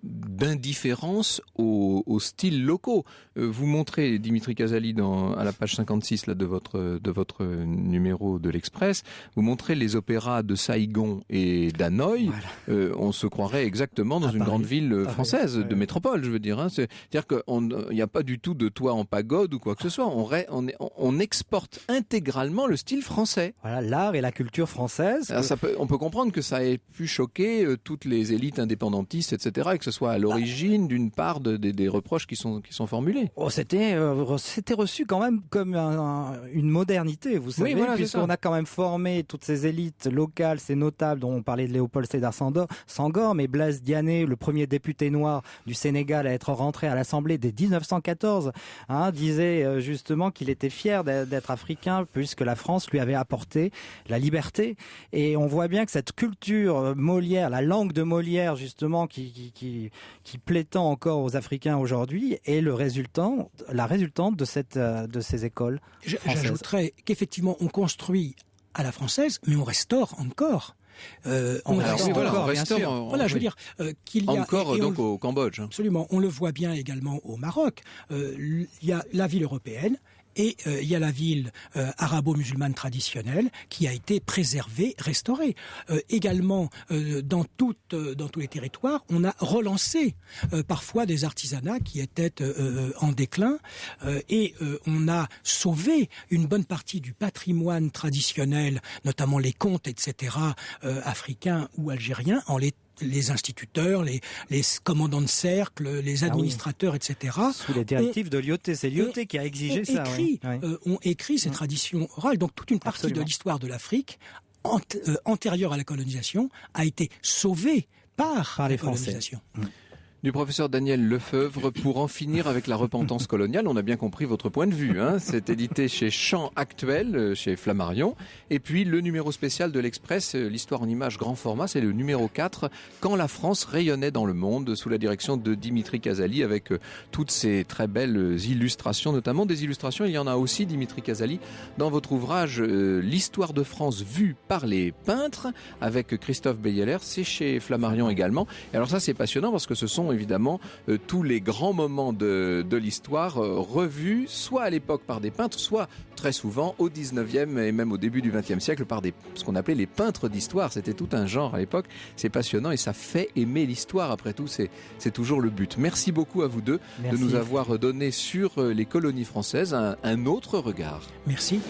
d'indifférence aux styles locaux. Vous montrez, Dimitri Casali, à la page 56 là, de votre numéro de l'Express, vous montrez les opéras de Saïgon et d'Hanoï. Voilà. On se croirait exactement dans une grande ville française, de métropole, je veux dire. Hein. C'est-à-dire qu'il n'y a pas du tout de toit en pagode ou quoi que ce soit. On exporte intégralement le style français. Voilà, l'art et la culture française. Alors, on peut comprendre que ça ait pu choquer toutes les élites indépendantistes, etc., et que ce soit à l'origine d'une part des reproches qui sont formulés. C'était reçu quand même comme une modernité, vous savez, puisqu'on a quand même formé toutes ces élites locales, ces notables dont on parlait de Léopold Sédar Senghor, mais Blaise Diané, le premier député noir du Sénégal à être rentré à l'Assemblée dès 1914, disait justement qu'il était fier d'être africain puisque la France lui avait apporté la liberté. Et on voit bien que cette culture Molière, la langue de Molière justement qui plaît tant encore aux Africains aujourd'hui, est la résultante de ces écoles françaises. J'ajouterais qu'effectivement on construit à la française, mais on restaure encore. On restaure, voilà, je veux dire qu'il y a encore donc au Cambodge. Absolument, on le voit bien également au Maroc. Il y a la ville européenne Et il y a la ville arabo-musulmane traditionnelle qui a été préservée, restaurée. Également, dans tous les territoires, on a relancé parfois des artisanats qui étaient en déclin et on a sauvé une bonne partie du patrimoine traditionnel, notamment les contes, etc., africains ou algériens, en les instituteurs, les commandants de cercle, les administrateurs, etc. Sous les directives de Lyautey. C'est Lyautey qui a exigé ça. Ont écrit ces traditions orales. Donc toute une partie de l'histoire de l'Afrique, antérieure à la colonisation, a été sauvée par les la Français. colonisation. Du professeur Daniel Lefebvre, pour en finir avec la repentance coloniale, on a bien compris votre point de vue. C'est édité chez Champs Actuel, chez Flammarion. Et puis le numéro spécial de l'Express, l'histoire en images grand format, c'est le numéro 4, Quand la France rayonnait dans le monde, sous la direction de Dimitri Casali, avec toutes ces très belles illustrations, notamment des illustrations. Il y en a aussi, Dimitri Casali, dans votre ouvrage L'histoire de France vue par les peintres, avec Christophe Beyeler. C'est chez Flammarion également. Et alors ça, c'est passionnant parce que ce sont évidemment tous les grands moments de l'histoire revus, soit à l'époque par des peintres, soit très souvent au 19e et même au début du 20e siècle par ce qu'on appelait les peintres d'histoire. C'était tout un genre à l'époque. C'est passionnant et ça fait aimer l'histoire. Après tout, c'est toujours le but. Merci beaucoup à vous deux de nous avoir donné sur les colonies françaises un autre regard. Merci.